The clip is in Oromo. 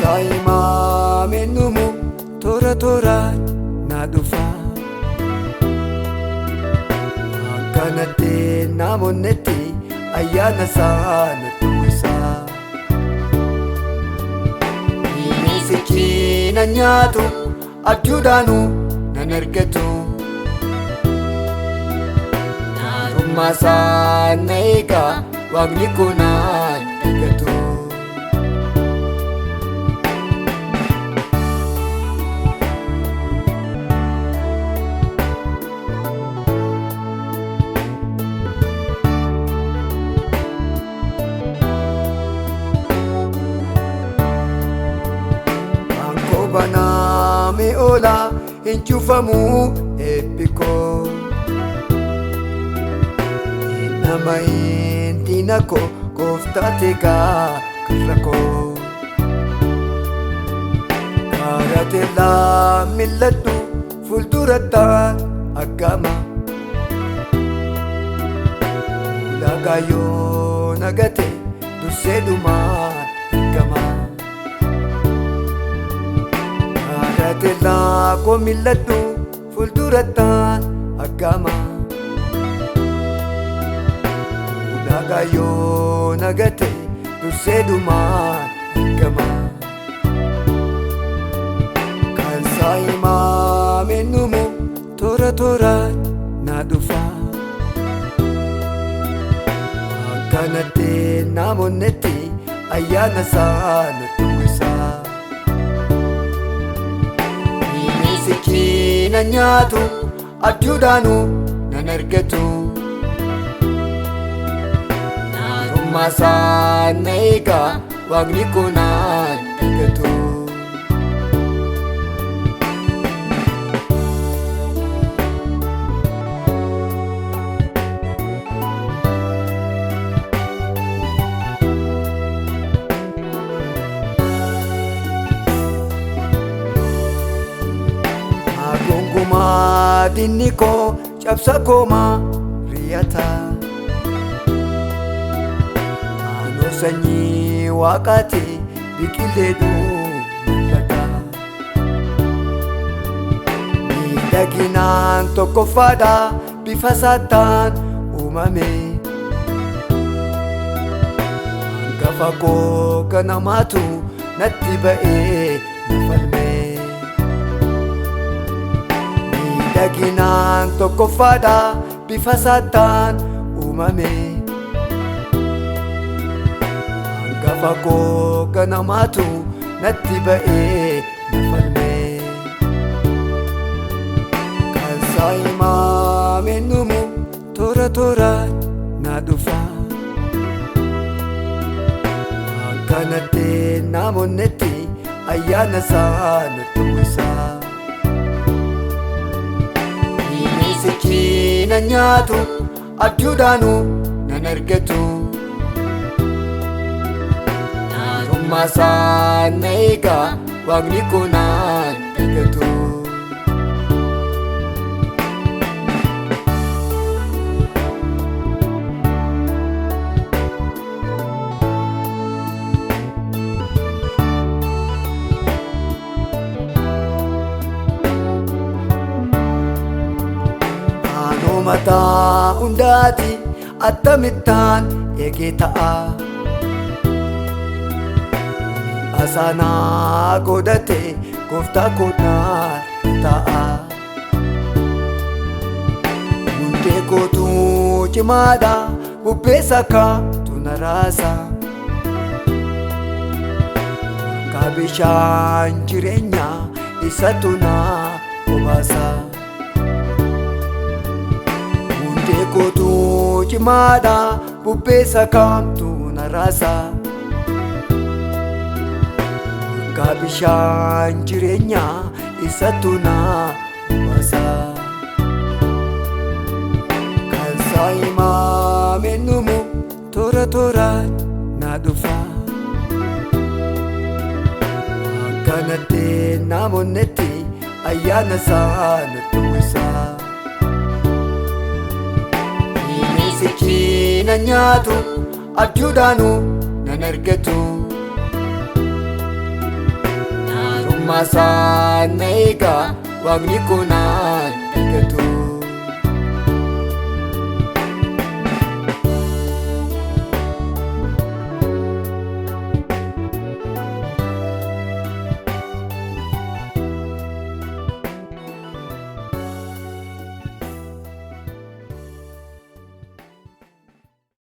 Saimaa meenumu toora tooraan na dhufa. Akkanatti namoonnetti ayyaana isaa natti uwwisa. Miisichi na nyaatu abjuudhaanu nan argatu. Naarummaa isaa na eega waaqni koo naan eegatu. Baname ola hinchufamu epiko Nama intinako koftateka karako Karatela millatu fuldurata agama Ulagayo nagate duseduma agama Karatela ko millatu fuldurata agama Ulagayo nagate duseduma agama Kan Saimaa meenumu toora tooraan na dhufa. Akkanatti namoonnetti ayyaana isaa natti uwwisa. Miisichi na nyaatu abjuudhaanu nan argatu. Naarummaa isaa na eega waaqni koo naan eegatu. Dinni koo cabsa koomaa riyata. Naannoo sanyii waaqaati biqileedhu mul'ata. Miidhaginaan tokkoffaadha bifa saataan uumame. Hangafa koo ganamaatu natti ba'ee na falme. Miidhaginaan tokkoffaadha bifa saataan uumame. Hangafa koo ganamaatu natti ba'ee na falme. Kan Saimaa meenumu toora tooraan na dhufa. Akkanatti namoonnetti ayyaana isaa natti uwwisa. Miisichi na nyaatu abjuudhaanu nan argatu. Naarummaa isaa na eega waaqni koo naan eegatu. Mataa hundaati attamittaan eegee ta'a. Asaanaa godhate gooftaa koo naan ta'a. Hundee kootu cimaadha bubbeessa kaatu na raasa. Akka bishaan jireenya isatu na obaasa. Kootu cimaadha bubbeessa kaatu na raasa. Akka bishaan jireenya isatu na obaasa. Kan Saimaa meenumu toora tooraan na dhufa. Akkanatti namoonnetti ayyaana isaa natti uwwisa. Miisichi na nyaatu abjuudhaanu nan argatu. Oolmaa isaan na eegaa waaqni koo naan eegatu.